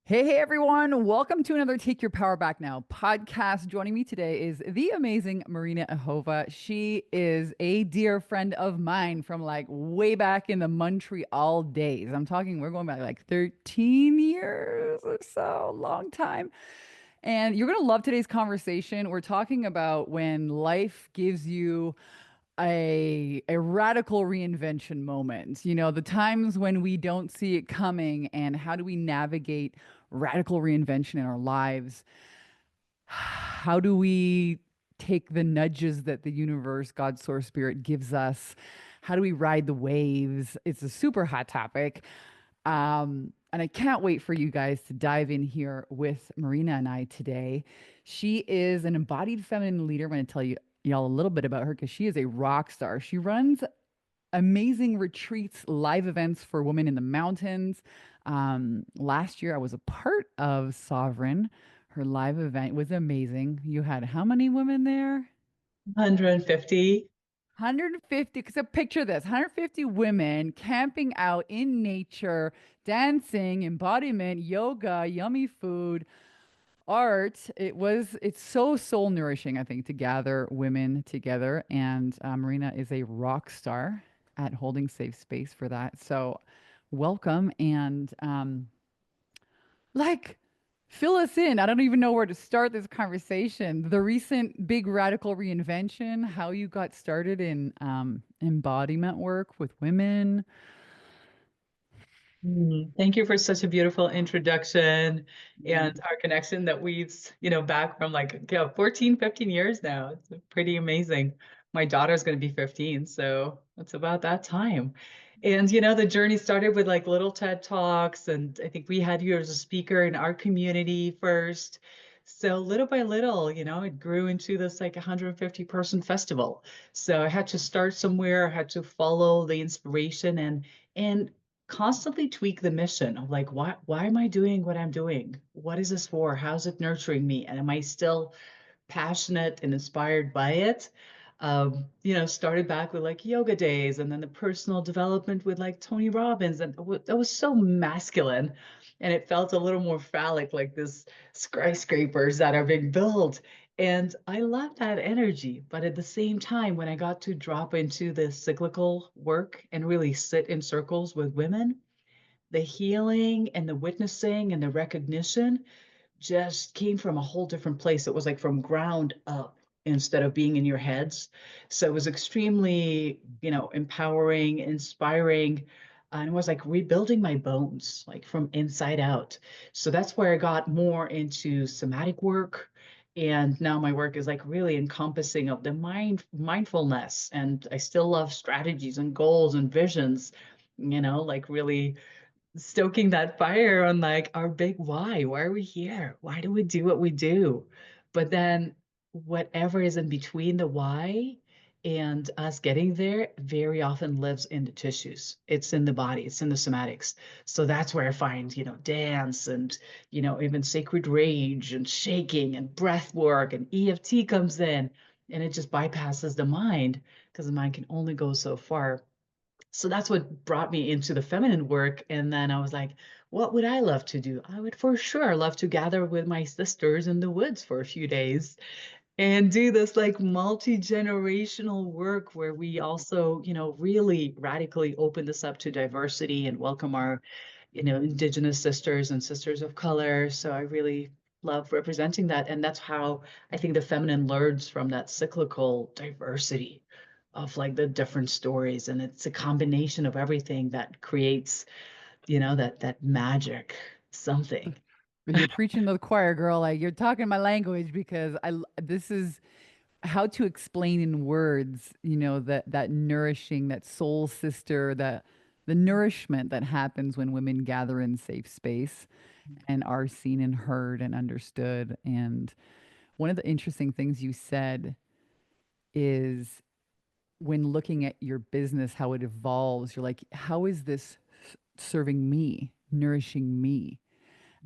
Hey, everyone. Welcome to another Take Your Power Back Now podcast. Joining me today is the amazing Marina Ejova. She is a dear friend of mine from like way back in the Montreal days. I'm talking, we're going back like 13 years or so, long time. And you're going to love today's conversation. We're talking about when life gives you a radical reinvention moment. You know, the times when we don't see it coming and how do we navigate radical reinvention in our lives? How do we take the nudges that the universe, God, source, spirit gives us? How do we ride the waves? It's a super hot topic. And I can't wait for you guys to dive in here with Marina and I today. She is an embodied feminine leader. I'm going to tell y'all a little bit about her because she is a rock star. She runs amazing retreats, live events for women in the mountains. Last year, I was a part of Sovereign. Her live event was amazing. You had how many women there? 150. 150, so picture this 150 women camping out in nature, dancing, embodiment, yoga, yummy food, art. It's so soul nourishing, I think, to gather women together. And Marina is a rock star at holding safe space for that. So, welcome. And like, fill us in. I don't even know where to start this conversation. The recent big radical reinvention, how you got started in embodiment work with women. Thank you for such a beautiful introduction and Mm. our connection that we've back from like 14, 15 years now. It's pretty amazing. My daughter's going to be 15, so it's about that time. And the journey started with like little TED Talks, and I think we had you as a speaker in our community first. So little by little, it grew into this like 150 person festival. So I had to start somewhere, I had to follow the inspiration and constantly tweak the mission of like why am I doing what I'm doing? What is this for? How's it nurturing me? And am I still passionate and inspired by it? Started back with like yoga days and then the personal development with like Tony Robbins. And that was so masculine. And it felt a little more phallic, like this skyscrapers that are being built. And I love that energy. But at the same time, when I got to drop into the cyclical work and really sit in circles with women, the healing and the witnessing and the recognition just came from a whole different place. It was like from ground up instead of being in your heads. So it was extremely empowering, inspiring, and it was like rebuilding my bones, like from inside out. So that's where I got more into somatic work. And now my work is like really encompassing of the mindfulness. And I still love strategies and goals and visions, like really stoking that fire on like our big why. Why are we here? Why do we do what we do? But then whatever is in between the why and us getting there very often lives in the tissues. It's in the body, it's in the somatics. So that's where I find dance and even sacred rage and shaking and breath work and EFT comes in and it just bypasses the mind because the mind can only go so far. So that's what brought me into the feminine work. And then I was like, what would I love to do? I would for sure love to gather with my sisters in the woods for a few days and do this like multi-generational work where we also really radically open this up to diversity and welcome our Indigenous sisters and sisters of color. So I really love representing that. And that's how I think the feminine learns from that cyclical diversity of like the different stories. And it's a combination of everything that creates that magic something. You're preaching to the choir, girl. Like you're talking my language because this is how to explain in words, that nourishing, that soul sister, that the nourishment that happens when women gather in safe space and are seen and heard and understood. And one of the interesting things you said is when looking at your business, how it evolves, you're like, how is this serving me, nourishing me?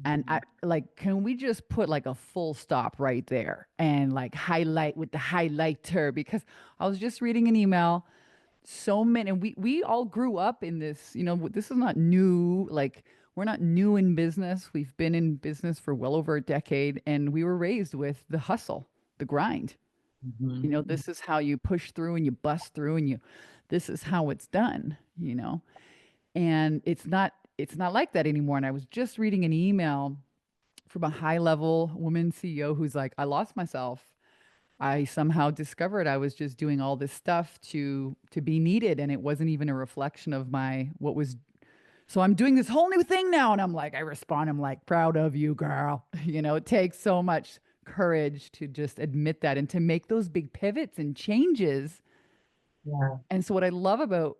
And I like, can we just put like a full stop right there and like highlight with the highlighter? Because I was just reading an email. So many, and we all grew up in this, this is not new. Like, we're not new in business. We've been in business for well over a decade, and we were raised with the hustle, the grind. You Mhm. know, this is how you push through and you bust through and you this is how it's done, you know. And it's not like that anymore. And I was just reading an email from a high level woman CEO who's like, I lost myself. I somehow discovered I was just doing all this stuff to be needed, and it wasn't even a reflection of my what was. So I'm doing this whole new thing now, and I'm like, I respond, I'm like, proud of you, girl. You know, it takes so much courage to just admit that and to make those big pivots and changes. Yeah. And so what I love about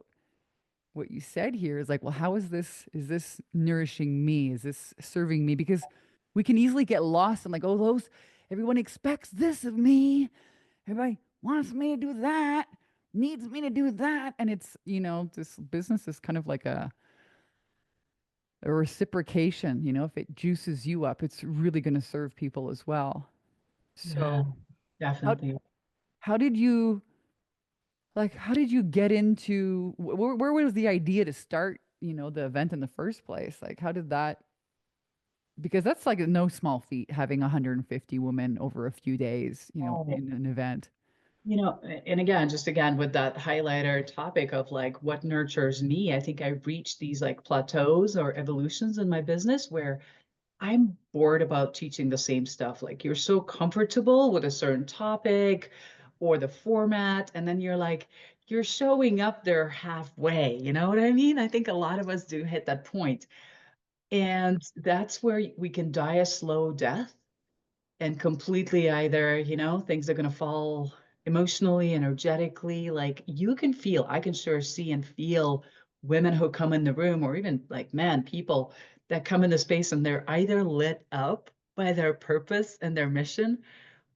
what you said here is like, well, how is this nourishing me? Is this serving me? Because we can easily get lost in like, oh, those everyone expects this of me. Everybody wants me to do that, needs me to do that. And it's, you know, this business is kind of like a reciprocation. You know, if it juices you up, it's really going to serve people as well. Yeah, So how definitely. how did you how did you get into where was the idea to start, you know, the event in the first place? Like how did that because that's like no small feat having 150 women over a few days, you know, Oh, in an event. and again, just again with that highlighter topic of like what nurtures me, I think I reached these like plateaus or evolutions in my business where I'm bored about teaching the same stuff. Like you're so comfortable with a certain topic or the format, and then you're like, you're showing up there halfway. You know what I mean? I think a lot of us do hit that point. And that's where we can die a slow death and completely either, things are going to fall emotionally, energetically. Like you can feel, I can sure see and feel women who come in the room, or even like men, people that come in the space and they're either lit up by their purpose and their mission,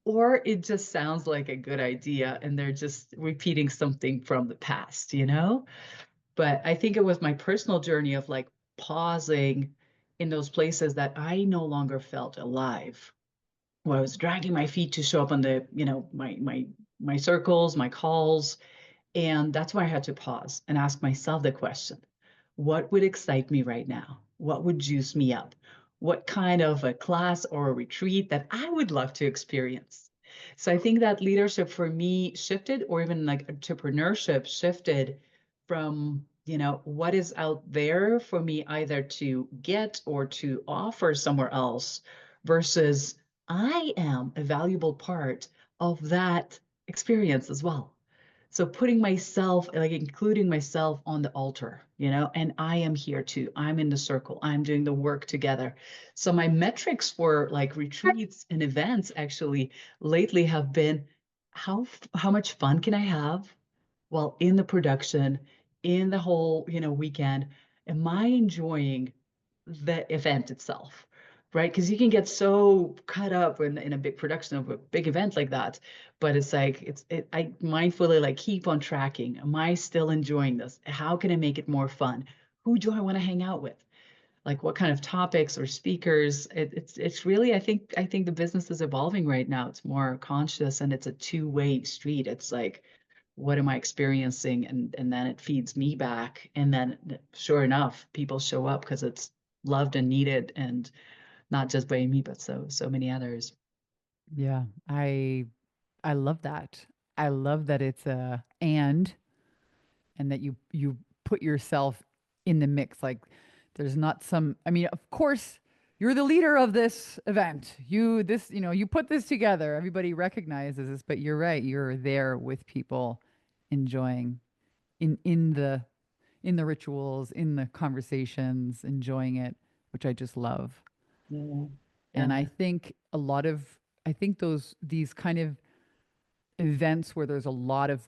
or it just sounds like a good idea and they're just repeating something from the past. But I think it was my personal journey of like pausing in those places that I no longer felt alive, where I was dragging my feet to show up on my circles, my calls, and that's why I had to pause and ask myself the question, what would excite me right now? What would juice me up? What kind of a class or a retreat that I would love to experience? So I think that leadership for me shifted, or even like entrepreneurship shifted from, what is out there for me either to get or to offer somewhere else versus I am a valuable part of that experience as well. So putting myself, like including myself on the altar, and I am here too. I'm in the circle. I'm doing the work together. So my metrics for like retreats and events actually lately have been how much fun can I have while in the production, in the whole, weekend? Am I enjoying the event itself? Right? Because you can get so caught up in a big production of a big event like that. But it's like I mindfully like keep on tracking. Am I still enjoying this? How can I make it more fun? Who do I want to hang out with? Like what kind of topics or speakers? It's really I think the business is evolving right now. It's more conscious and it's a two-way street. It's like what am I experiencing? And then it feeds me back. And then sure enough, people show up because it's loved and needed, and not just by me, but so many others. Yeah, I love that. I love that it's a and that you put yourself in the mix. Like there's not some I mean, of course, you're the leader of this event. You put this together. Everybody recognizes this, but you're right. You're there with people enjoying in the rituals, in the conversations, enjoying it, which I just love. Yeah. And Yeah. I think these kind of events where there's a lot of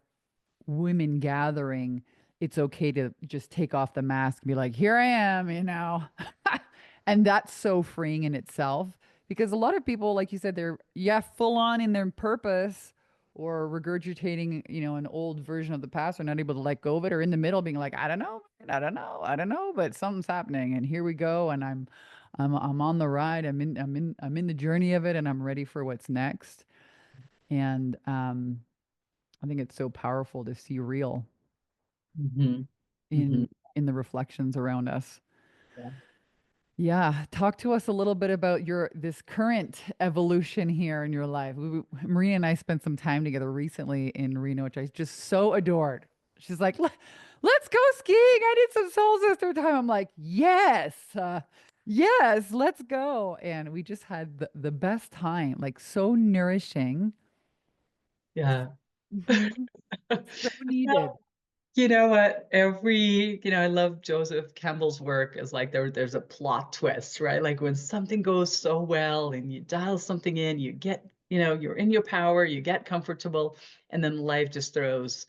women gathering, it's okay to just take off the mask and be like, here I am, you know. And that's so freeing in itself because a lot of people, like you said, they're, yeah, full on in their purpose or regurgitating, you know, an old version of the past or not able to let go of it or in the middle being like, I don't know, I don't know, I don't know, but something's happening and here we go. And I'm on the ride. I'm in the journey of it and I'm ready for what's next. And, I think it's so powerful to see real Hmm. Hmm. in the reflections around us. Yeah. Yeah, talk to us a little bit about your this current evolution here in your life. Marina and I spent some time together recently in Reno, which I just so adored. She's like, Let's go skiing. I need some soul sister time." I'm like, "Yes, yes, let's go." And we just had the best time, like so nourishing. Yeah. Mhm. So needed. You know what? I love Joseph Campbell's work is like there's a plot twist, right? Like when something goes so well and you dial something in, you get, you're in your power, you get comfortable, and then life just throws,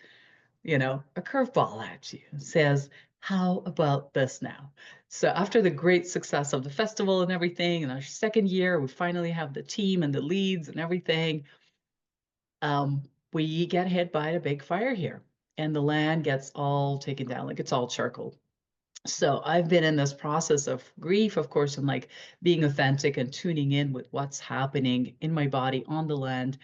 a curveball at you and says, "How about this now?" So after the great success of the festival and everything, in our second year, we finally have the team and the leads and everything. We get hit by a big fire here and the land gets all taken down, like it's all charcoal. So I've been in this process of grief, of course, and like being authentic and tuning in with what's happening in my body on the land,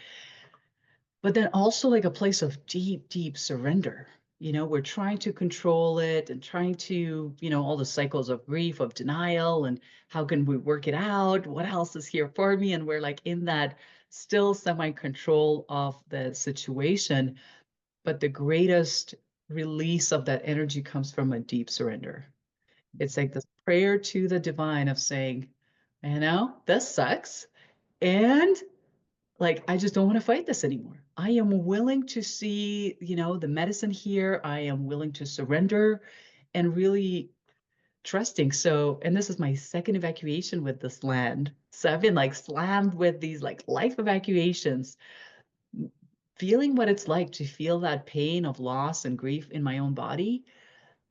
but then also like a place of deep, deep surrender. We're trying to control it and trying to, all the cycles of grief, of denial, and how can we work it out? What else is here for me? And we're like in that still semi control of the situation. But the greatest release of that energy comes from a deep surrender. It's like this prayer to the divine of saying, this sucks. And like, I just don't want to fight this anymore. I am willing to see, the medicine here. I am willing to surrender and really trusting. So, and this is my second evacuation with this land. So I've been like slammed with these like life evacuations, feeling what it's like to feel that pain of loss and grief in my own body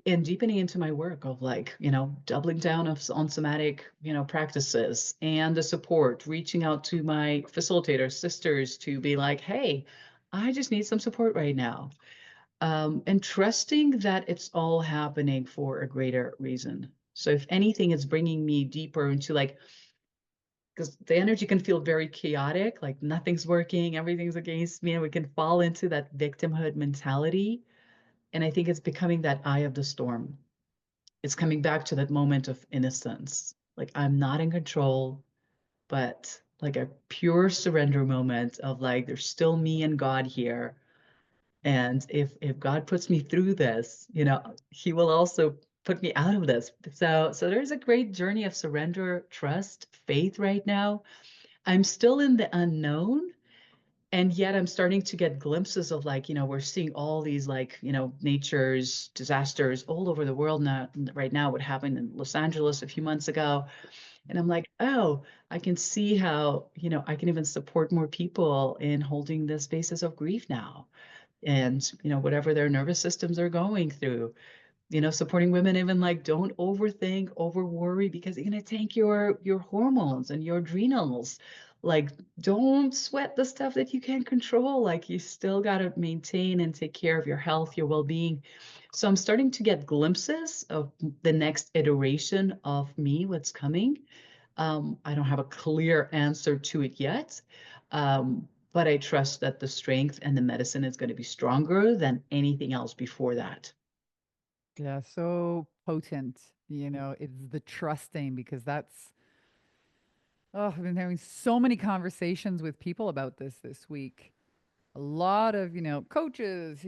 and deepening into my work of like, doubling down on somatic, practices and the support, reaching out to my facilitator sisters to be like, "Hey, I just need some support right now." And trusting that it's all happening for a greater reason. So if anything, it's bringing me deeper into like, because the energy can feel very chaotic, like nothing's working, everything's against me, and we can fall into that victimhood mentality. And I think it's becoming that eye of the storm. It's coming back to that moment of innocence. Like I'm not in control, but like a pure surrender moment of like there's still me and God here. And if God puts me through this, he will also put me out of this. So there's a great journey of surrender, trust, faith right now. I'm still in the unknown. And yet I'm starting to get glimpses of like, we're seeing all these like, nature's disasters all over the world now, right now, what happened in Los Angeles a few months ago. And I'm like, oh, I can see how, I can even support more people in holding the spaces of grief now. And, whatever their nervous systems are going through, supporting women even like don't overthink, over worry because you're going to tank your hormones and your adrenals. Like don't sweat the stuff that you can't control. Like you still got to maintain and take care of your health, your well-being. So I'm starting to get glimpses of the next iteration of me, what's coming. I don't have a clear answer to it yet. But I trust that the strength and the medicine is going to be stronger than anything else before that. Yeah, so potent. It's the trusting because that's, oh, I've been having so many conversations with people about this week. A lot of, coaches,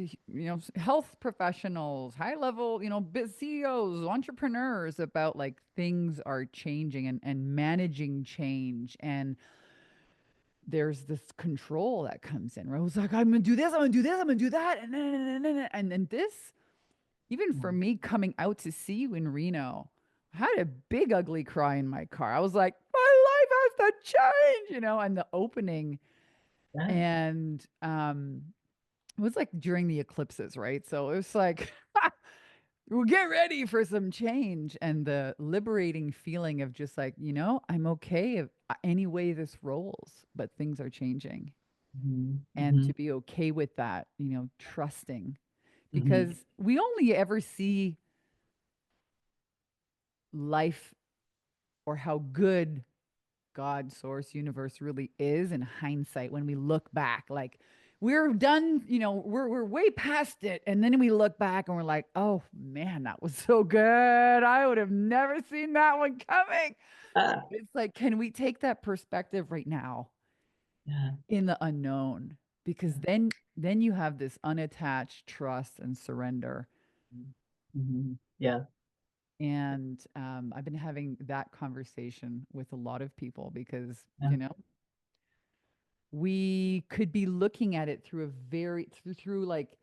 health professionals, high level, CEOs, entrepreneurs about like things are changing and managing change. And there's this control that comes in where I was like, I'm gonna do this, I'm gonna do this, I'm gonna do that. And then this, even for Yeah. me coming out to see you in Reno, I had a big ugly cry in my car. I was like, my life has to change, and the opening. Yeah. And it was like during the eclipses, right? So it was like, we'll get ready for some change. And the liberating feeling of just like, I'm okay if any way this rolls, but things are changing. Mhm, And to mhm, be okay with that, trusting, mhm, because we only ever see life or how good God, source, universe really is in hindsight when we look back. Like we're done, we're way past it. And then we look back and we're like, oh man, that was so good. I would have never seen that one coming. Uh, It's like, can we take that perspective right now yeah. in the unknown? Because then you have this unattached trust and surrender. Yeah. And I've been having that conversation with a lot of people because, Yeah. we could be looking at it through through like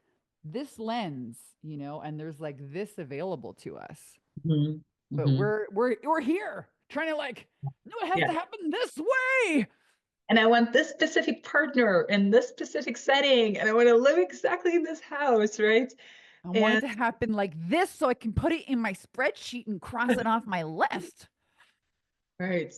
this lens, and there's like this available to us. Mhm. But Mhm. we're here trying to like, no, it has Yeah. to happen this way. And I want this specific partner in this specific setting, and I want to live exactly in this house, right? I want it And to happen like this so I can put it in my spreadsheet and cross it off my list. right.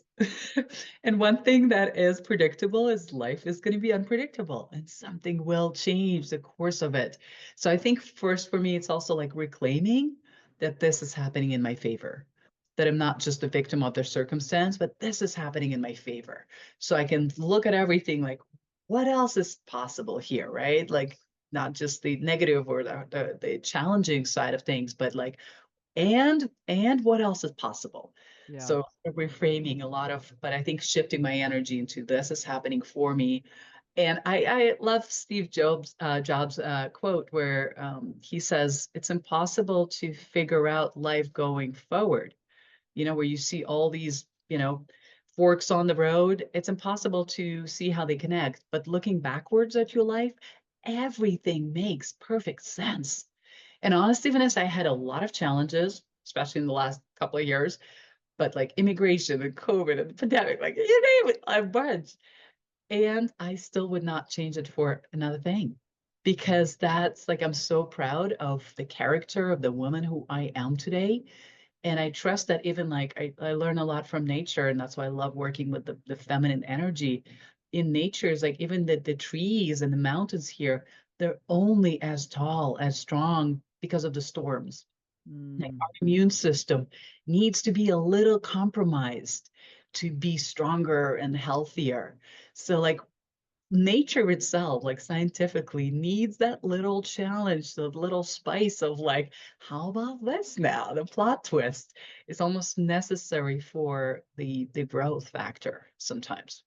And one thing that is predictable is life is going to be unpredictable and something will change the course of it. So I think first for me, it's also like reclaiming that this is happening in my favor, that I'm not just a victim of their circumstance, but this is happening in my favor. So I can look at everything like, what else is possible here, right? Like, not just the negative or the challenging side of things, but like, and what else is possible. Yeah. So reframing a lot of, but I think shifting my energy into this is happening for me. And I love Steve Jobs quote where he says it's impossible to figure out life going forward, where you see all these, forks on the road. It's impossible to see how they connect, but looking backwards at your life, everything makes perfect sense. And honestly, Vanessa, I had a lot of challenges, especially in the last couple of years, but like immigration and COVID and the pandemic, like you name it, a bunch. And I still would not change it for another thing because that's like, I'm so proud of the character of the woman who I am today. And I trust that even like I learn a lot from nature, and that's why I love working with the feminine energy in nature. Is like even the trees and the mountains here, they're only as tall, as strong because of the storms. Like Mm. our immune system needs to be a little compromised to be stronger and healthier. So like nature itself, like scientifically, needs that little challenge, the little spice of like, how about this now? The plot twist is almost necessary for the growth factor sometimes.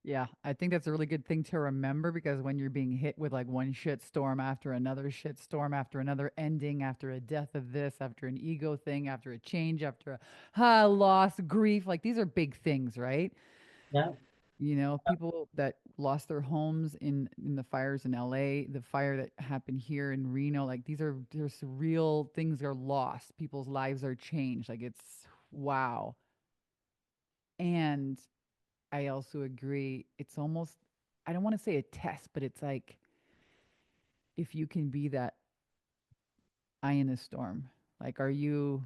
Yeah, I think that's a really good thing to remember because when you're being hit with like one shit storm after another shit storm after another ending, after a death of this, after an ego thing, after a change, after a loss, grief, like these are big things, right? Yeah. People that lost their homes in the fires in LA, the fire that happened here in Reno, like there's real things are lost. People's lives are changed. Like it's wow. And I also agree. It's almost, I don't want to say a test, but it's like if you can be that eye in the storm. Like, are you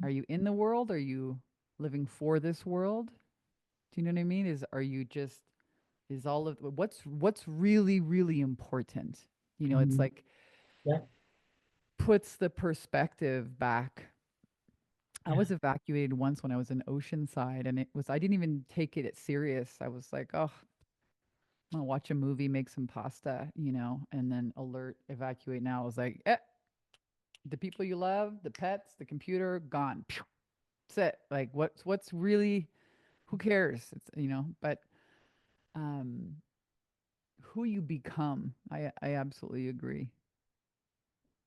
in the world? Are you living for this world? Do you know what I mean? Are you just is all of what's really really important? It's Mhm. like Yeah. puts the perspective back. I Yeah. was evacuated once when I was in Oceanside, and I didn't even take it serious. I was like, oh, I'll watch a movie, make some pasta, and then alert, evacuate now. I was like, the people you love, the pets, the computer, gone. Pew. That's it. Like, what's really, who cares? But um, who you become, I absolutely agree.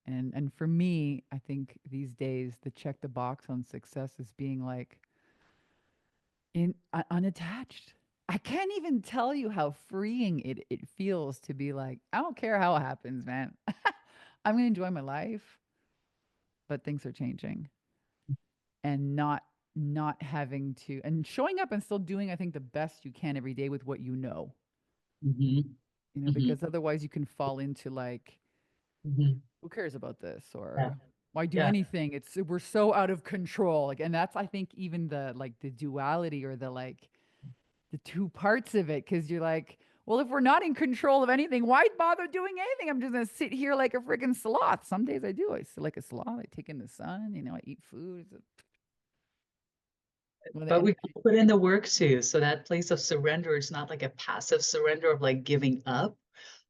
And for me, I think these days the check the box on success is being like unattached. I can't even tell you how freeing it feels to be like, I don't care how it happens, man. I'm gonna enjoy my life, but things are changing. And not having to and showing up and still doing, I think, the best you can every day with what you know. Hmm. Hmm. Because otherwise you can fall into like, Hmm. who cares about this, Yeah. or why do Yeah. anything? We're so out of control. Like, and that's, I think, even the like the duality or the like the two parts of it, because you're like, well, if we're not in control of anything, why bother doing anything? I'm just gonna sit here like a freaking sloth. Some days I do. I sit like a sloth. I take in the sun. I eat food. Well, But and we put in the work too. So that place of surrender is not like a passive surrender of like giving up,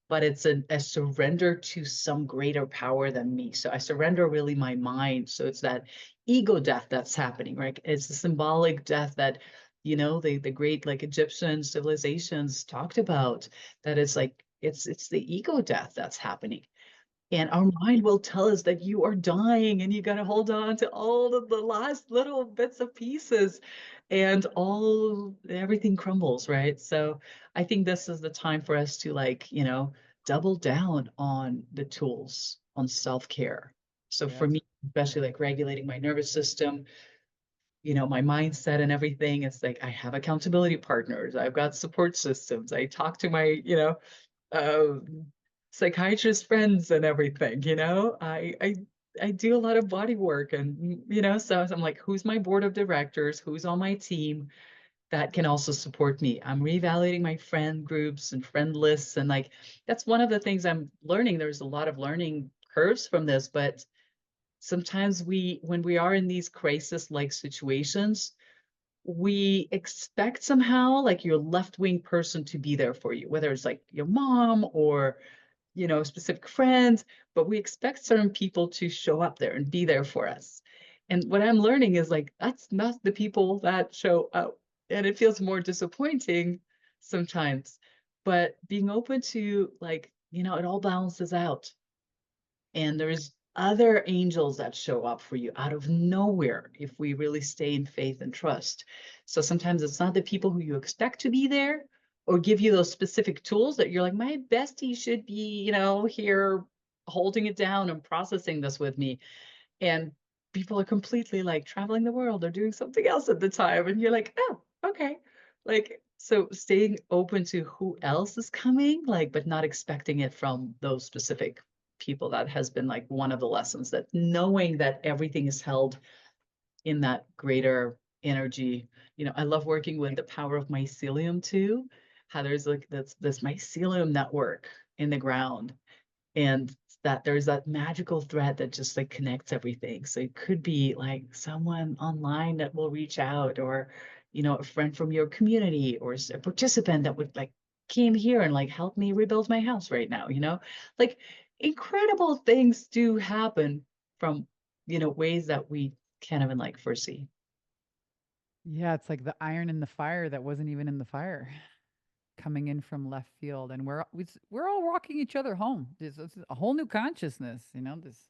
but it's a surrender to some greater power than me. So I surrender really my mind. So it's that ego death that's happening, right? It's a symbolic death that, the great like Egyptian civilizations talked about, that it's like it's the ego death that's happening. And our mind will tell us that you are dying and you got to hold on to all of the last little bits of pieces, and everything crumbles, right? So I think this is the time for us to, like, double down on the tools, on self-care. So for Yes. me, especially like regulating my nervous system, my mindset and everything, it's like I have accountability partners, I've got support systems, I talk to my, uh, psychiatrist friends and everything. I do a lot of body work, and so I'm like, who's my board of directors, who's on my team that can also support me? I'm reevaluating my friend groups and friend lists, and like that's one of the things I'm learning. There's a lot of learning curves from this, but sometimes when we are in these crisis like situations, we expect somehow like your left wing person to be there for you, whether it's like your mom or specific friends, but we expect certain people to show up there and be there for us. And what I'm learning is like that's not the people that show up. And it feels more disappointing sometimes. But being open to, like, it all balances out. And there's other angels that show up for you out of nowhere if we really stay in faith and trust. So sometimes it's not the people who you expect to be there or give you those specific tools that you're like, my bestie should be, here holding it down and processing this with me. And people are completely like traveling the world or doing something else at the time. And you're like, oh, okay. Like, so staying open to who else is coming, like, but not expecting it from those specific people. That has been like one of the lessons, that knowing that everything is held in that greater energy. I love working with the power of mycelium too, how there's like this mycelium network in the ground, and that there's that magical thread that just like connects everything. So it could be like someone online that will reach out, or a friend from your community, or a participant that would like came here and like help me rebuild my house right now. Like incredible things do happen from ways that we can't even like foresee. Yeah, it's like the iron in the fire that wasn't even in the fire, coming in from left field, and we're all rocking each other home. This is a whole new consciousness, this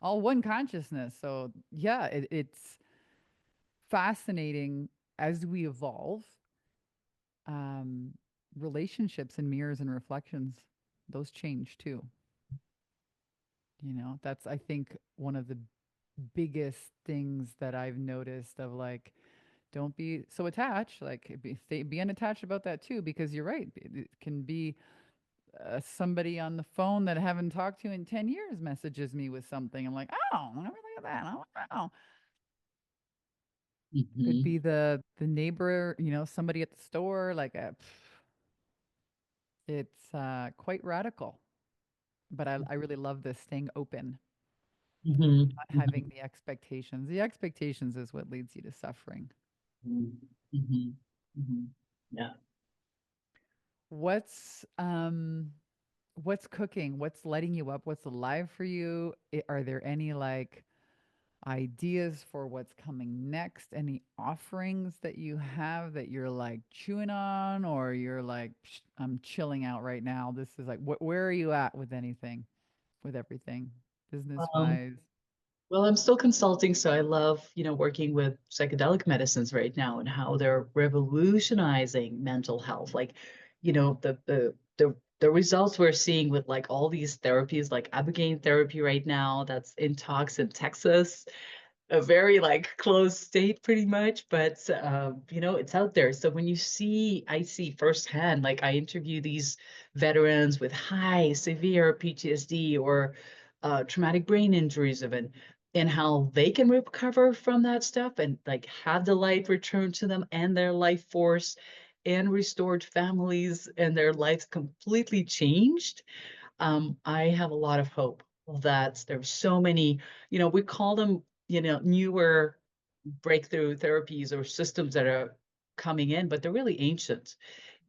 all one consciousness. So yeah, it's fascinating as we evolve. Um, Relationships and mirrors and reflections, those change too. That's, I think, one of the biggest things that I've noticed of like, don't be so attached. Like, be unattached about that too, because you're right. It can be somebody on the phone that I haven't talked to in 10 years messages me with something. I'm like, oh, let me look at that. Oh, wow. Could be Hmm. the neighbor, somebody at the store. Like, it's quite radical. But I really love this, staying open, Hmm. not Hmm. having the expectations. The expectations is what leads you to suffering. Hmm. Hmm. Hmm. Yeah. What's cooking? What's lighting you up? What's alive for you? Are there any like ideas for what's coming next? Any offerings that you have that you're like chewing on, or you're like, "Psh, I'm chilling out right now. This is like, where are you at with anything, with everything, business Um, wise?" Well, I'm still consulting, so I love, working with psychedelic medicines right now and how they're revolutionizing mental health. Like, the results we're seeing with like all these therapies, like ibogaine therapy right now, that's in talks in Texas, a very like closed state pretty much, but it's out there. So when I see firsthand, like I interview these veterans with high severe PTSD or traumatic brain injuries even, and how they can recover from that stuff and like have the light return to them and their life force, and restored families and their lives completely changed. I have a lot of hope that there's so many, we call them, newer breakthrough therapies or systems that are coming in, but they're really ancient.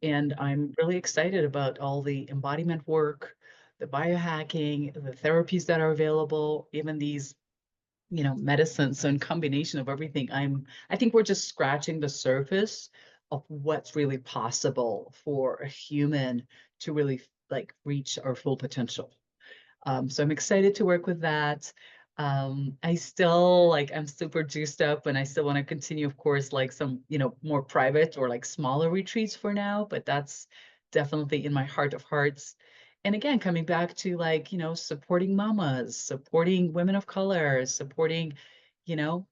And I'm really excited about all the embodiment work, the biohacking, the therapies that are available, even these, medicines. So in combination of everything, I think we're just scratching the surface of what's really possible for a human to really like reach our full potential. So I'm excited to work with that. I still like I'm super juiced up and I still want to continue, of course, like some, more private or like smaller retreats for now, but that's definitely in my heart of hearts. And again, coming back to like, supporting mamas, supporting women of color, supporting, you know,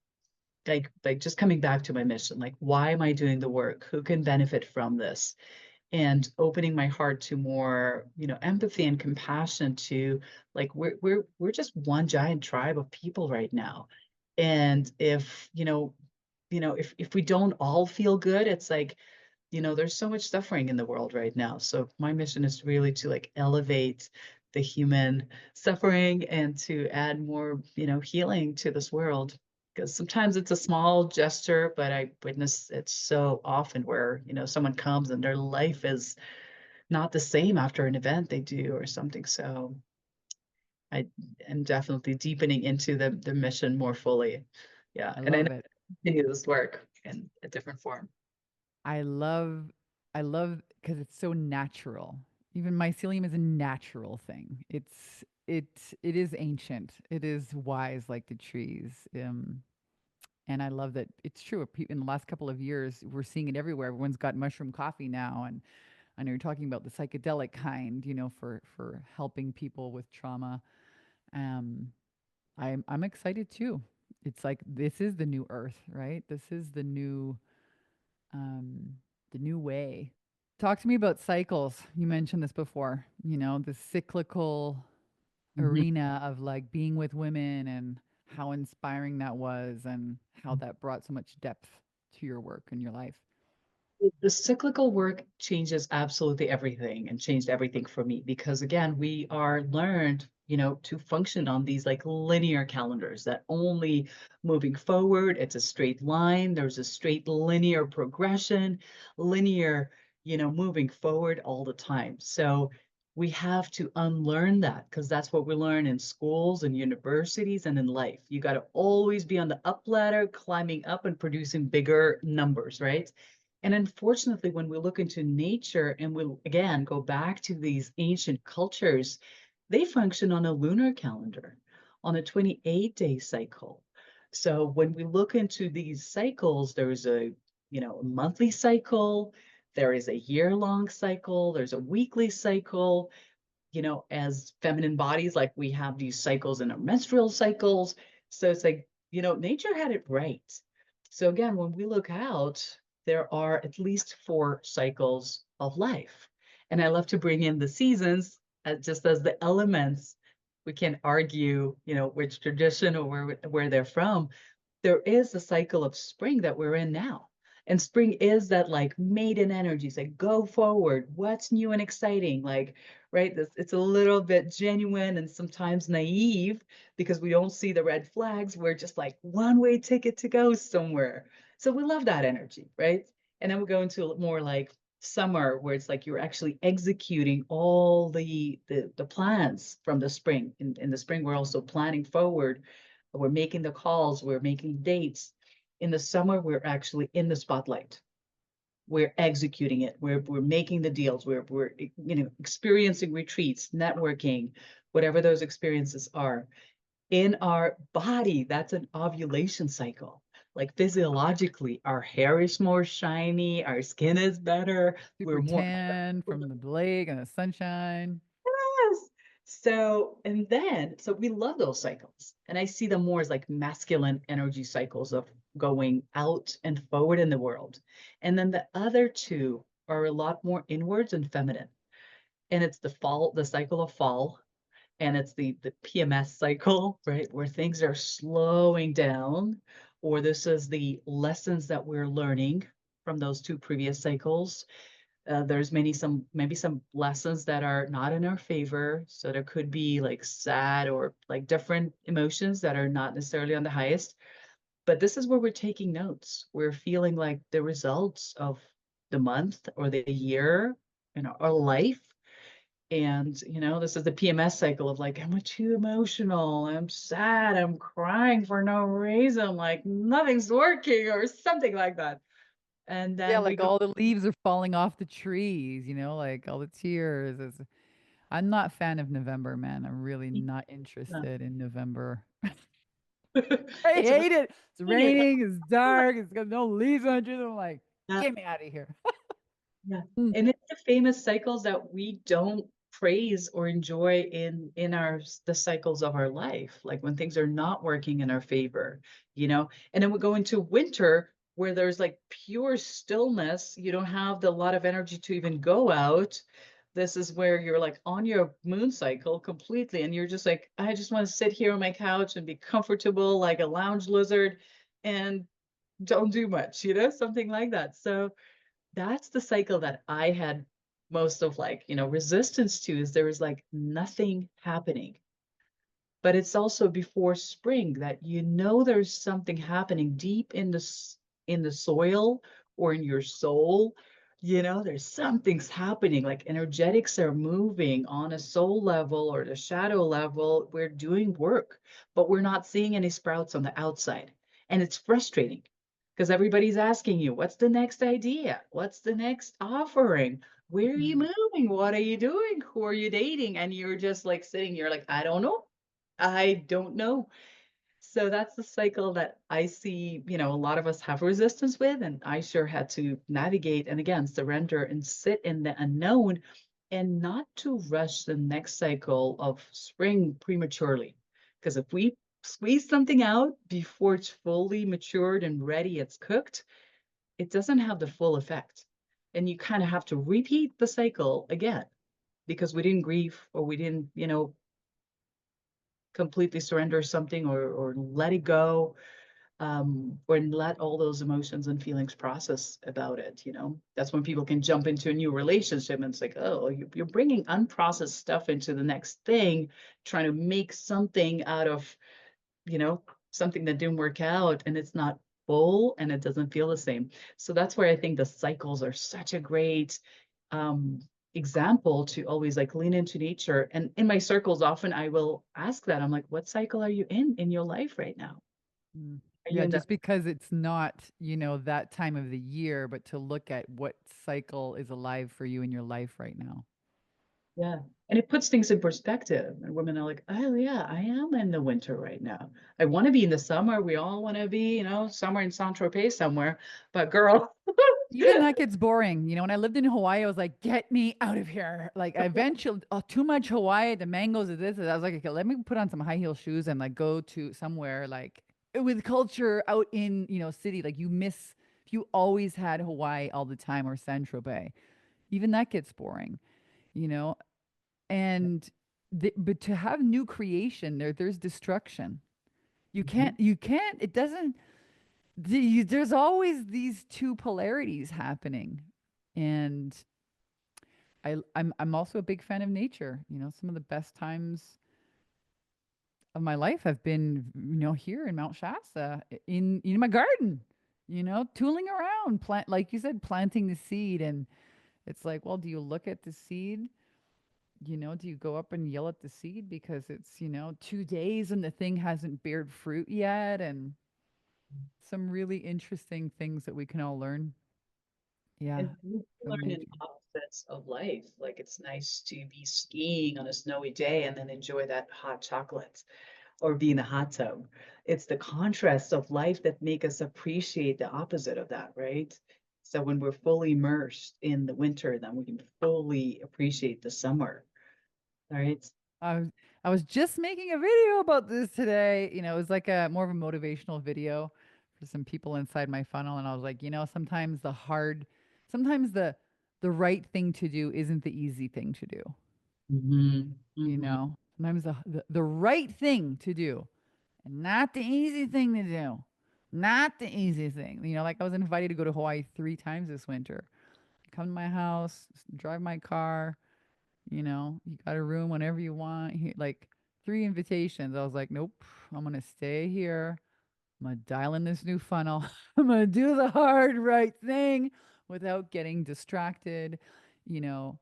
like just coming back to my mission, like why am I doing the work? Who can benefit from this? And opening my heart to more, empathy and compassion to like we're just one giant tribe of people right now. And if, if we don't all feel good, it's like, there's so much suffering in the world right now. So my mission is really to like elevate the human suffering and to add more, healing to this world. Because sometimes it's a small gesture, but I witness it so often where, someone comes and their life is not the same after an event they do or something. So I am definitely deepening into the mission more fully. Yeah. I And I know love it. I continue this work in a different form. I love, I love because it's so natural. Even mycelium is a natural thing. It is ancient. It is wise like the trees. And I love that it's true. In the last couple of years, we're seeing it everywhere. Everyone's got mushroom coffee now, and I know you're talking about the psychedelic kind, for helping people with trauma. Um, I'm excited too. It's like this is the new earth, right? This is um, the new way. Talk to me about cycles. You mentioned this before, the cyclical Mhm. arena of like being with women and how inspiring that was and how that brought so much depth to your work and your life. The cyclical work changes absolutely everything and changed everything for me because again, we are learned, to function on these like linear calendars that only moving forward, it's a straight line, there's a straight linear progression, linear, moving forward all the time. So we have to unlearn that because that's what we learn in schools and universities and in life. You got to always be on the up ladder, climbing up and producing bigger numbers, right? And unfortunately, when we look into nature and we'll again go back to these ancient cultures, they function on a lunar calendar, on a 28-day cycle. So when we look into these cycles, there's a monthly cycle, there is a year-long cycle, there's a weekly cycle, as feminine bodies, like we have these cycles in our menstrual cycles. So it's like, nature had it right. So again, when we look out, there are at least four cycles of life. And I love to bring in the seasons just as the elements. We can argue, which tradition or where they're from, there is a cycle of spring that we're in now. And spring is that like maiden energy. It's like go forward. What's new and exciting? Like, right? It's a little bit genuine and sometimes naive because we don't see the red flags. We're just like one-way ticket to go somewhere. So we love that energy, right? And then we go into more like summer where it's like you're actually executing all the plans from the spring. In the spring, we're also planning forward, we're making the calls, we're making dates. In the summer, we're actually in the spotlight. We're executing it. We're making the deals. We're experiencing retreats, networking, whatever those experiences are. In our body, that's an ovulation cycle. Like physiologically, our hair is more shiny, our skin is better, we're Super more tan from the lake and the sunshine. yes. So we love those cycles. And I see them more as like masculine energy cycles of going out and forward in the world. And then the other two are a lot more inwards and feminine. And it's the cycle of fall, and it's the PMS cycle, right? Where things are slowing down, or this is the lessons that we're learning from those two previous cycles. There's maybe some lessons that are not in our favor. So there could be like sad or like different emotions that are not necessarily on the highest. But this is where we're taking notes. We're feeling like the results of the month or the year in our life. And, this is the PMS cycle of like, I'm too emotional, I'm sad, I'm crying for no reason, like nothing's working or something like that. And Yeah, then we like go, all the leaves are falling off the trees, like all the tears. I'm not a fan of November, man. I'm really not interested in November. I it's hate it. It's raining. raining, it's dark, it's got no leaves on it. I'm like, get me out of here. Yeah. Mm. And it's the famous cycles that we don't praise or enjoy in the cycles of our life, like when things are not working in our favor, And then we go into winter where there's like pure stillness. You don't have the lot of energy to even go out. This is where you're like on your moon cycle completely, and you're just like, I just want to sit here on my couch and be comfortable like a lounge lizard and don't do much, something like that. So that's the cycle that I had most of like, resistance to is there was like nothing happening. But it's also before spring that there's something happening deep in the soil or in your soul. There's something's happening, like energetics are moving on a soul level or the shadow level. We're doing work, but we're not seeing any sprouts on the outside. And it's frustrating because everybody's asking you, what's the next idea? What's the next offering? Where are you Mhm. moving? What are you doing? Who are you dating? And you're just like sitting here like, I don't know. I don't know. So that's the cycle that I see, a lot of us have resistance with, and I sure had to navigate and again surrender and sit in the unknown and not to rush the next cycle of spring prematurely. Because if we squeeze something out before it's fully matured and ready, it's cooked, it doesn't have the full effect. And you kind of have to repeat the cycle again because we didn't grieve or we didn't, completely surrender something or let it go, or let all those emotions and feelings process about it. That's when people can jump into a new relationship and it's like, oh, you're bringing unprocessed stuff into the next thing, trying to make something out of, you know something that didn't work out, and it's not full and it doesn't feel the same. So that's where I think the cycles are such a great um example to always like lean into nature. And in my circles often I will ask that, I'm like, what cycle are you in your life right now? Mm. Are you Yeah, in the just because it's not, that time of the year, but to look at what cycle is alive for you in your life right now. Yeah, and it puts things in perspective, and women are like, oh yeah, I am in the winter right now. I want to be in the summer. We all want to be, somewhere in Saint Tropez somewhere, but girl. Even that gets boring. When I lived in Hawaii, I was like, get me out of here. Like, I eventually, oh, too much Hawaii, the mangoes of this. I was like, okay, let me put on some high heel shoes and like go to somewhere like with culture out in, city. Like, if you always had Hawaii all the time or San Tropez, even that gets boring, you know? And, but to have new creation, there's destruction. Mhm. It doesn't, there's always these two polarities happening. And I'm also a big fan of nature. Some of the best times of my life have been, here in Mount Shasta in my garden, tooling around, like you said, planting the seed. And it's like, well, do you look at the seed? Do you go up and yell at the seed because it's, 2 days and the thing hasn't bared fruit yet? And some really interesting things that we can all learn. Yeah, And we from learn in nature. opposites of life. Like it's nice to be skiing on a snowy day and then enjoy that hot chocolate or be in a hot tub. It's the contrast of life that make us appreciate the opposite of that, right? So when we're fully immersed in the winter, then we can fully appreciate the summer, right? I was, I was just making a video about this today. It was like a more of a motivational video for some people inside my funnel. And I was like, sometimes the right thing to do isn't the easy thing to do. Hmm. Hmm. Sometimes the right thing to do and not the easy thing to do. Not the easy thing. Like I was invited to go to Hawaii 3 times this winter. Come to my house, drive my car. You got a room whenever you want. Like 3 invitations. I was like, nope, I'm gonna stay here. I'm gonna dial in this new funnel. I'm gonna do the hard right thing. without getting distracted, you know,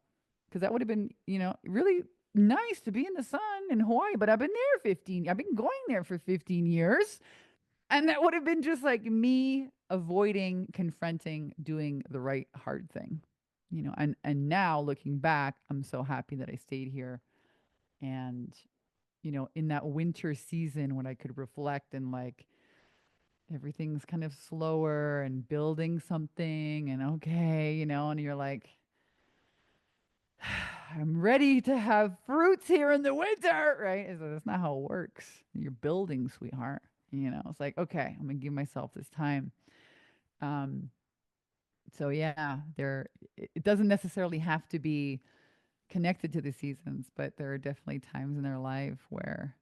because that would have been, really nice to be in the sun in Hawaii, but I've been going there for 15 years. And that would have been just like me avoiding confronting doing the right hard thing. And now looking back, I'm so happy that I stayed here. And, in that winter season when I could reflect and like everything's kind of slower and building something and okay, and you're like, I'm ready to have fruits here in the winter, right? That's not how it works. You're building, sweetheart. It's like, okay, I'm gonna give myself this time. Um, so yeah, it doesn't necessarily have to be connected to the seasons, but there are definitely times in their life where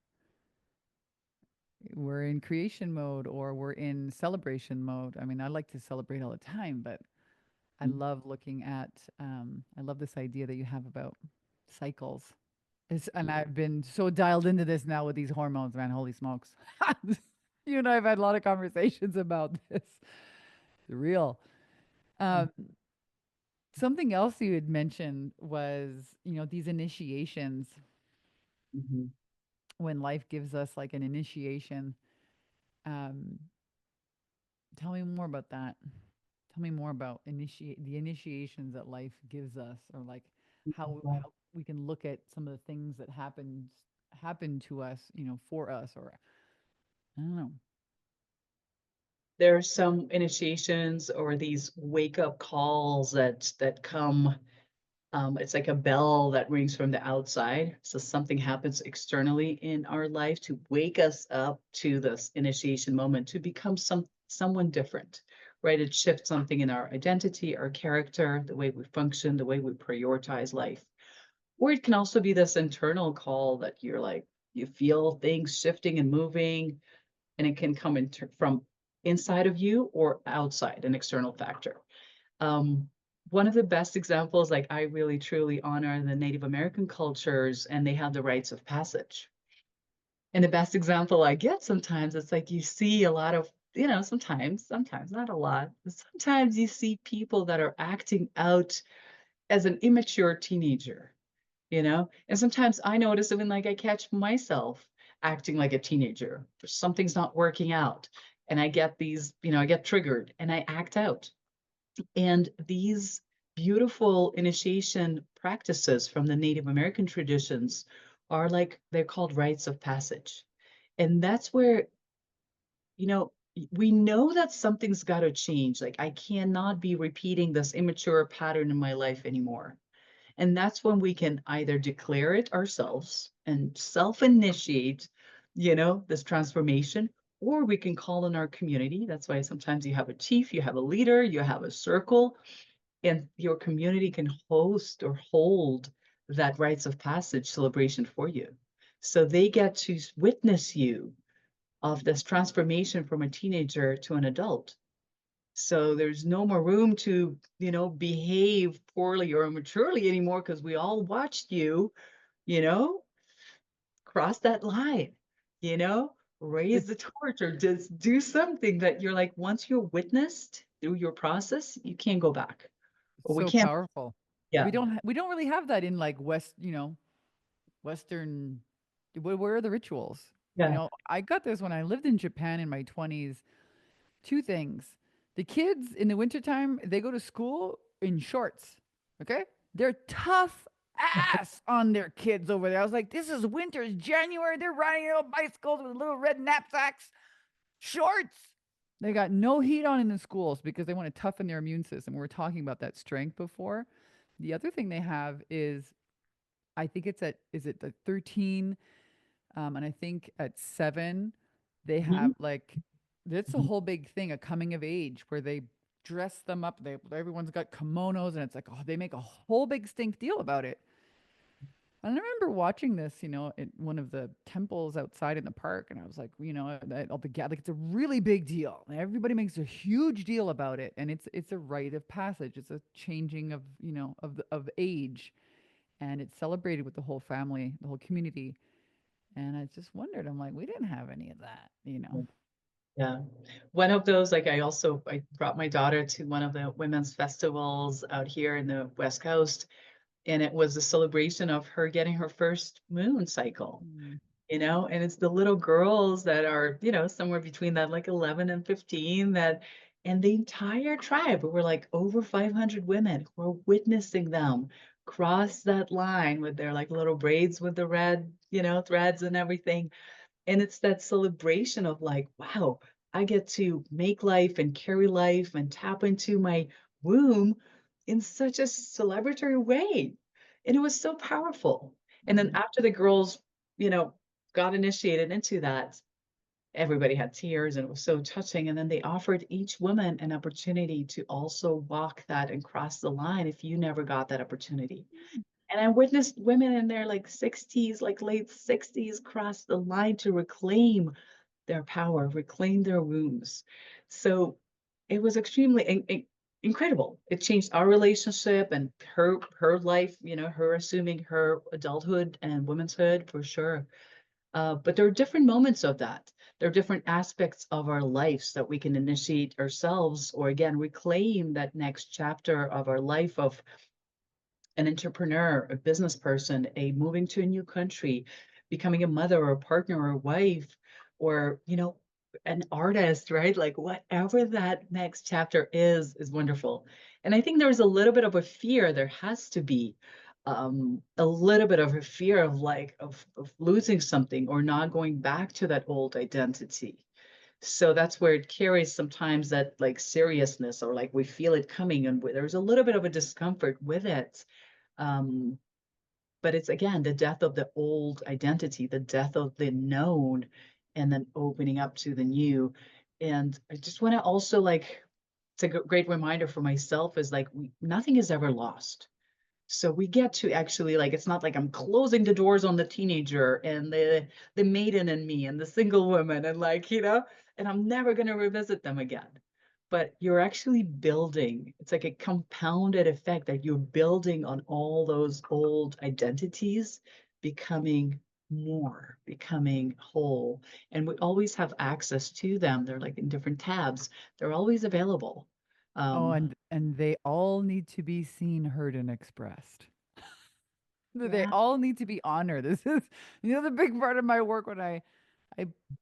we're in creation mode or we're in celebration mode. I mean, I like to celebrate all the time, but I love looking at, I love this idea that you have about cycles. And I've been so dialed into this now with these hormones, man. Holy smokes. You and I have had a lot of conversations about this. It's real. Um, Something else you had mentioned was, these initiations Mhm. when life gives us like an initiation. Um, Tell me more about that. Tell me more about the initiations that life gives us, or like how we can look at some of the things that happen to us, for us, or I don't know. There are some initiations or these wake up calls that come. It's like a bell that rings from the outside. So something happens externally in our life to wake us up to this initiation moment to become someone different, right? It shifts something in our identity, our character, the way we function, the way we prioritize life. Or it can also be this internal call that you're like, you feel things shifting and moving, and it can come from inside of you or outside, an external factor. Um, One of the best examples, like I really truly honor the Native American cultures, and they have the rites of passage. And the best example I get sometimes, it's like you see a lot of, sometimes, not a lot, but sometimes you see people that are acting out as an immature teenager, And sometimes I notice even like I catch myself acting like a teenager. Something's not working out. And I get I get triggered and I act out. And these beautiful initiation practices from the Native American traditions are like, they're called rites of passage. And that's where, you know, we know that something's got to change. Like, I cannot be repeating this immature pattern in my life anymore. And that's when we can either declare it ourselves and self initiate, this transformation, or we can call on our community. That's why sometimes you have a chief, you have a leader, you have a circle, and your community can host or hold that rites of passage celebration for you. So they get to witness you of this transformation from a teenager to an adult. So there's no more room to, behave poorly or immaturely anymore because we all watched you, you know, cross that line, raise the It's torch or just do something that you're like, once you're witnessed through your process, you can't go back. Or we so can't, powerful. yeah, We don't really have that in like Western. Where are the rituals? yeah. I got this when I lived in Japan in my 20s. Two things. The kids in the wintertime, they go to school in shorts. Okay? They're tough ass on their kids over there. I was like, this is winter, it's January. They're riding little bicycles with little red knapsacks, shorts. They got no heat on in the schools because they want to toughen their immune system. We were talking about that strength before. The other thing they have is, I think is it the 13? And I think at 7, they have Mhm. like, that's a Mhm. whole big thing, a coming of age where they dress them up. Everyone's got kimonos, and it's like, oh, they make a whole big stink deal about it. And I remember watching this, at one of the temples outside in the park, and I was like, all the like, it's a really big deal. Everybody makes a huge deal about it, and it's a rite of passage. It's a changing of, of age, and it's celebrated with the whole family, the whole community. And I just wondered, I'm like, we didn't have any of that. Yeah. One of those, like I brought my daughter to one of the women's festivals out here in the West Coast, and it was a celebration of her getting her first moon cycle, Mm. and it's the little girls that are, somewhere between that like 11 and 15 and the entire tribe, we're like over 500 women who are witnessing them cross that line with their like little braids with the red, threads and everything. And it's that celebration of like, wow, I get to make life and carry life and tap into my womb in such a celebratory way. And it was so powerful. And then Mm. after the girls, you know, got initiated into that, everybody had tears and it was so touching. And then they offered each woman an opportunity to also walk that and cross the line if you never got that opportunity. And I witnessed women in their like 60s, like late 60s, cross the line to reclaim their power, reclaim their wombs. So it was extremely incredible. It changed our relationship and her life, her assuming her adulthood and womanhood for sure. But there are different moments of that. There are different aspects of our lives that we can initiate ourselves or again reclaim that next chapter of our life of an entrepreneur, a business person, a moving to a new country, becoming a mother or a partner or a wife, or, an artist, right? Like whatever that next chapter is wonderful. And I think there's a little bit of a fear, there has to be a little bit of a fear of like of losing something or not going back to that old identity. So that's where it carries sometimes that like seriousness or like we feel it coming and there's a little bit of a discomfort with it. um, but it's again the death of the old identity, the death of the known, and then opening up to the new. And I just want to also like, it's a great reminder for myself is like nothing is ever lost. So we get to actually like it's not like I'm closing the doors on the teenager and the maiden in me and the single woman and like, and I'm never going to revisit them again. But you're actually building. It's like a compounded effect that you're building on all those old identities, becoming more, becoming whole. And we always have access to them. They're like in different tabs. They're always available. Oh, Um, and they all need to be seen, heard, and expressed. They yeah, all need to be honored. This is, the big part of my work when I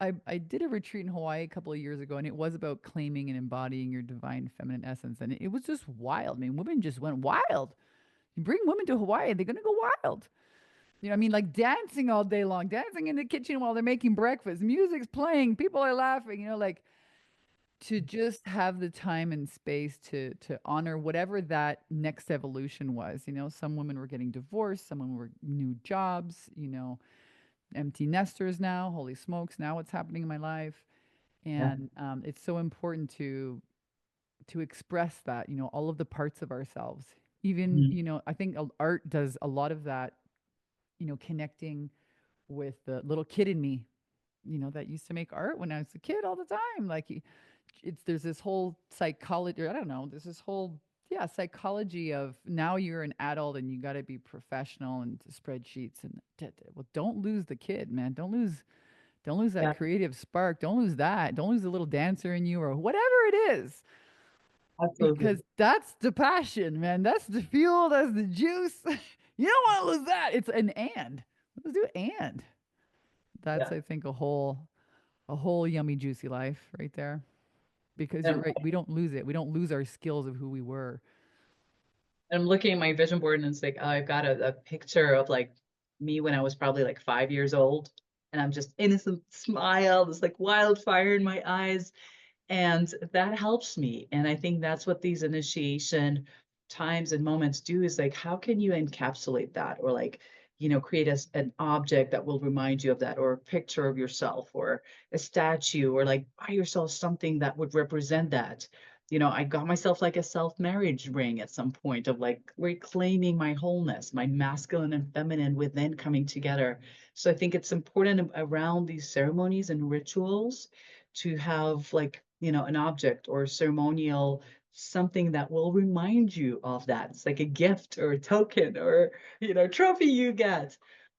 I did a retreat in Hawaii a couple of years ago, and it was about claiming and embodying your divine feminine essence, and it was just wild. I mean, women just went wild. You bring women to Hawaii, they're gonna go wild. I mean, like dancing all day long, dancing in the kitchen while they're making breakfast, music's playing, people are laughing. Like to just have the time and space to honor whatever that next evolution was. Some women were getting divorced, some women were new jobs, empty nesters now. Holy smokes, now what's happening in my life? yeah. And it's so important to express that, all of the parts of ourselves. Even, Mhm. I think art does a lot of that, connecting with the little kid in me, that used to make art when I was a kid all the time. Like there's this whole psychology, or I don't know, there's this whole yeah, psychology of now you're an adult and you got to be professional and spreadsheets and well, don't lose the kid, man. Don't lose that Yeah, creative spark. Don't lose that. Don't lose the little dancer in you or whatever it is, absolutely. because that's the passion, man. That's the fuel. That's the juice. You don't want to lose that. It's an and. Let's do and. That's, Yeah. I think, a whole yummy juicy life right there. Because you're And right, we don't lose it. We don't lose our skills of who we were. I'm looking at my vision board and it's like I've got a picture of like me when I was probably like 5 years old. And I'm just innocent smile, this like wildfire in my eyes. And that helps me. And I think that's what these initiation times and moments do is like, how can you encapsulate that or like, create an object that will remind you of that or a picture of yourself or a statue or like buy yourself something that would represent that. I got myself like a self-marriage ring at some point of like reclaiming my wholeness, my masculine and feminine within coming together. So I think it's important around these ceremonies and rituals to have like an object or ceremonial something that will remind you of that. It's like a gift or a token or trophy you get,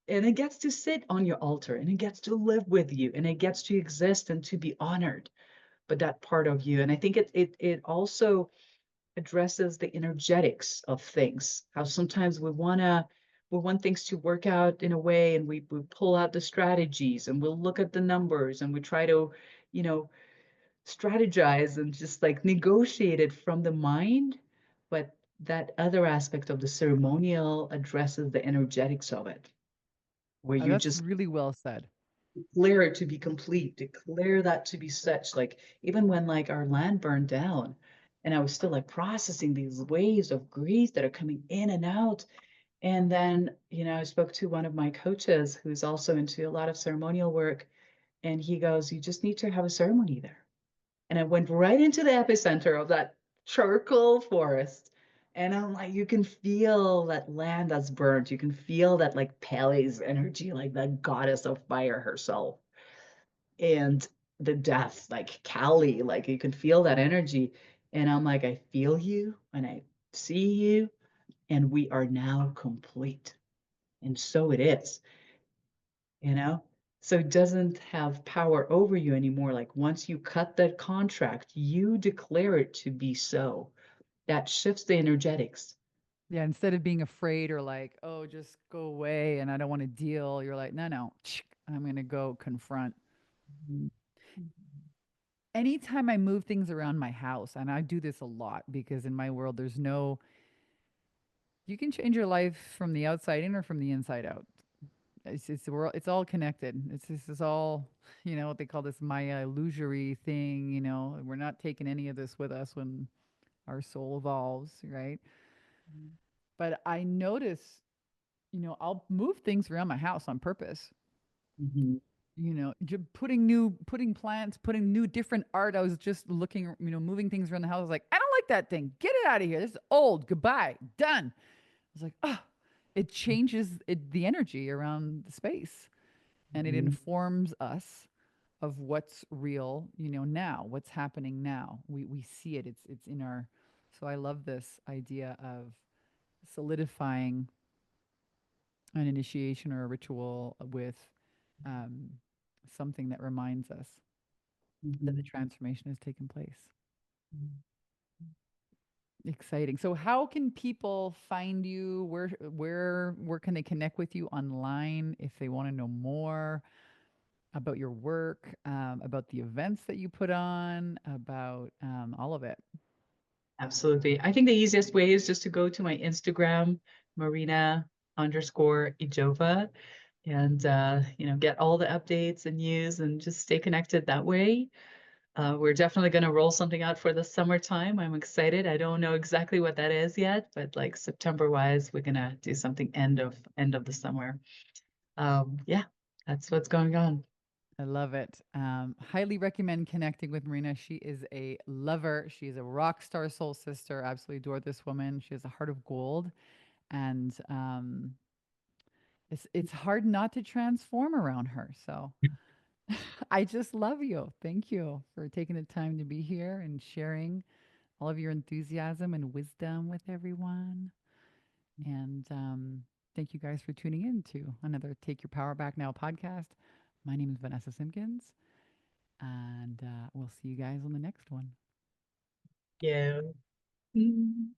and it gets to sit on your altar and it gets to live with you and it gets to exist and to be honored. but that part of you. And I think it also addresses the energetics of things. How sometimes we want things to work out in a way, and we pull out the strategies, and we'll look at the numbers, and we try to, you know, strategize and just like negotiate it from the mind. But that other aspect of the ceremonial addresses the energetics of it, where you That's just really well said. declare it to be complete, declare that to be such. Like even when like our land burned down, and I was still like processing these waves of grief that are coming in and out. And then, I spoke to one of my coaches who's also into a lot of ceremonial work, and he goes, "You just need to have a ceremony there." And I went right into the epicenter of that charcoal forest. And I'm like, you can feel that land that's burnt. You can feel that like Pele's energy, like that goddess of fire herself. And the death, like Kali, like you can feel that energy. And I'm like, I feel you and I see you, and we are now complete. And so it is, you know? So it doesn't have power over you anymore. Like once you cut that contract, you declare it to be so. That shifts the energetics. Yeah, instead of being afraid or like, oh, just go away and I don't want to deal, you're like, no, no, I'm going to go confront. Mhm. Anytime I move things around my house, and I do this a lot because in my world, there's no, you can change your life from the outside in or from the inside out. It's all connected. It's all, what they call this Maya illusory thing, we're not taking any of this with us when our soul evolves, right? But I notice, I'll move things around my house on purpose. Mhm. Putting plants, putting new different art. I was just looking, moving things around the house. I was like, I don't like that thing. Get it out of here. This is old. Goodbye. Done. I was like, oh, it changes the energy around the space, and it Mhm. informs us of what's real, now, what's happening now. We see it. It's in our. So I love this idea of solidifying an initiation or a ritual with um, something that reminds us that the Mhm. transformation has taken place. Mhm. Exciting. So how can people find you? Where can they connect with you online if they want to know more about your work, about the events that you put on, about all of it? Absolutely. I think the easiest way is just to go to my Instagram, Marina_Ejova, and get all the updates and news and just stay connected that way. We're definitely going to roll something out for the summertime. I'm excited. I don't know exactly what that is yet, but like September wise, we're going to do something end of the summer. Yeah, that's what's going on. I love it. Highly recommend connecting with Marina. She is a lover. She's a rock star soul sister. Absolutely adore this woman. She has a heart of gold, and it's hard not to transform around her. So I just love you. Thank you for taking the time to be here and sharing all of your enthusiasm and wisdom with everyone. And thank you guys for tuning in to another Take Your Power Back Now podcast. My name is Vanessa Simpkins, and we'll see you guys on the next one. Yeah. Mm.